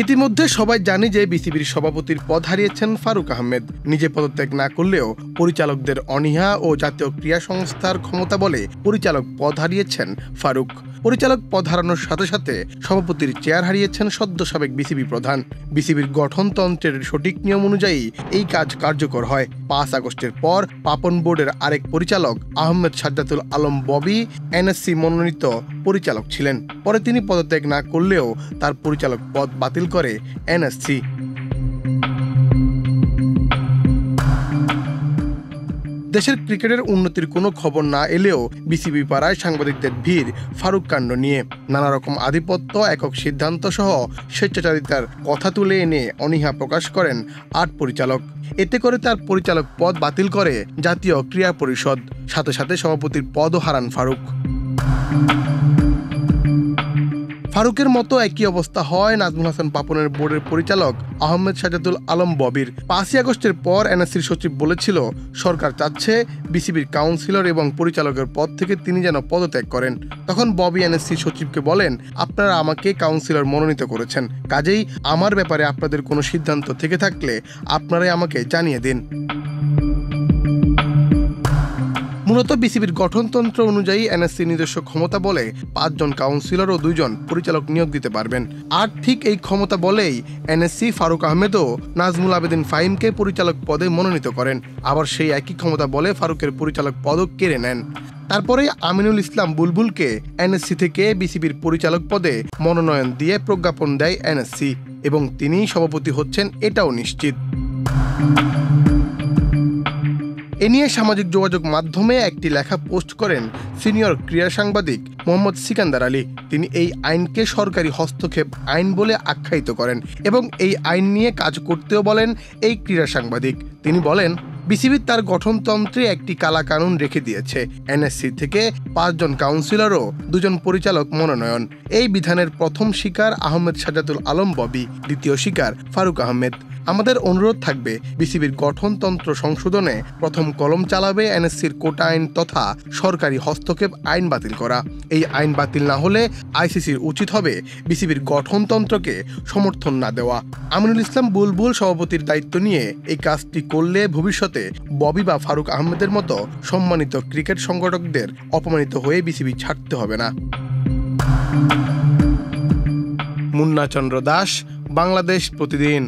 ইতিমধ্যে সবাই জানে যে বিসিবির সভাপতির পদ হারিয়েছেন ফারুক আহমেদ। নিজে পদত্যাগ না করলেও পরিচালকদের অনীহা ও জাতীয় ক্রীড়া সংস্থার ক্ষমতা বলে পরিচালক পদ হারিয়েছেন ফারুক। পরিচালক পদ হারানোর সাথে সাথে সভাপতির চেয়ার হারিয়েছেন সদ্য সাবেক বিসিবি প্রধান। বিসিবির গঠনতন্ত্রের সঠিক নিয়ম অনুযায়ী এই কাজ কার্যকর হয়। ৫ আগস্টের পর পাপন বোর্ডের আরেক পরিচালক আহমেদ সাজ্জাতুল আলম ববি এনএসসি মনোনীত পরিচালক ছিলেন। পরে তিনি পদত্যাগ না করলেও তার পরিচালক পদ বাতিল করে এনএসসি। দেশের ক্রিকেটের উন্নতির কোনো খবর না এলেও বিসিবি পাড়ায় সাংবাদিকদের ভিড় ফারুক কাণ্ড নিয়ে। নানা রকম আধিপত্য, একক সিদ্ধান্ত সহ স্বেচ্ছাচারিতার কথা তুলে এনে অনীহা প্রকাশ করেন ৮ পরিচালক। এতে করে তার পরিচালক পদ বাতিল করে জাতীয় ক্রীড়া পরিষদ। সাথে সাথে সভাপতির পদও হারান ফারুক। ফারুকের মতো একই অবস্থা হয় নাজমুল হাসান পাপনের বোর্ডের পরিচালক আহমেদ সাজ্জাতুল আলম ববির। ৫ আগস্টের পর এনএসসির সচিব বলেছিল, সরকার চাচ্ছে বিসিবির কাউন্সিলর এবং পরিচালকের পদ থেকে তিনি যেন পদত্যাগ করেন। তখন ববি এনএসসির সচিবকে বলেন, আপনারা আমাকে কাউন্সিলর মনোনীত করেছেন, কাজেই আমার ব্যাপারে আপনাদের কোনো সিদ্ধান্ত থেকে থাকলে আপনারাই আমাকে জানিয়ে দিন। মূলত বিসিবির গঠনতন্ত্র অনুযায়ী এনএসসি নিজস্ব ক্ষমতা বলে ৫ জন কাউন্সিলর ও ২ জন পরিচালক নিয়োগ দিতে পারবেন। আর ঠিক এই ক্ষমতা বলেই এনএসসি ফারুক আহমেদ ও নাজমুল আবেদিন ফাহিমকে পরিচালক পদে মনোনীত করেন। আবার সেই একই ক্ষমতা বলে ফারুকের পরিচালক পদও কেড়ে নেন। তারপরে আমিনুল ইসলাম বুলবুলকে এনএসসি থেকে বিসিবির পরিচালক পদে মনোনয়ন দিয়ে প্রজ্ঞাপন দেয় এনএসসি এবং তিনি সভাপতি হচ্ছেন এটাও নিশ্চিত। এ নিয়ে সামাজিক যোগাযোগ মাধ্যমে একটি লেখা পোস্ট করেন সিনিয়র ক্রীড়া সাংবাদিক মোহাম্মদ সিকান্দার আলী। তিনি এই আইনকে সরকারি হস্তক্ষেপ আইন বলে আখ্যায়িত করেন এবং এই আইন নিয়ে কাজ করতেও বলেন এই ক্রীড়া সাংবাদিক। তিনি বলেন, বিসিবি তার গঠনতন্ত্রে একটি কালাকানুন রেখে দিয়েছে। এনএসসি থেকে ৫ জন কাউন্সিলর ও ২ জন পরিচালক মনোনয়ন। এই বিধানের প্রথম শিকার আহমেদ সাজ্জাতুল আলম ববি, দ্বিতীয় শিকার ফারুক আহমেদ। আমাদের অনুরোধ থাকবে, বিসিবির গঠনতন্ত্র সংশোধনে প্রথম কলম চালাবে এনএসসির কোটা আইন তথা সরকারি হস্তক্ষেপ আইন বাতিল করা। এই আইন বাতিল না হলে আইসিসির উচিত হবে বিসিবির গঠনতন্ত্রকে সমর্থন না দেওয়া। আমিনুল ইসলাম বুলবুল সভাপতির দায়িত্ব নিয়ে এই কাজটি করলে ভবিষ্যতে ববি বা ফারুক আহমেদের মতো সম্মানিত ক্রিকেট সংগঠকদের অপমানিত হয়ে বিসিবি ছাড়তে হবে না। মুন্না চন্দ্র দাস, বাংলাদেশ প্রতিদিন।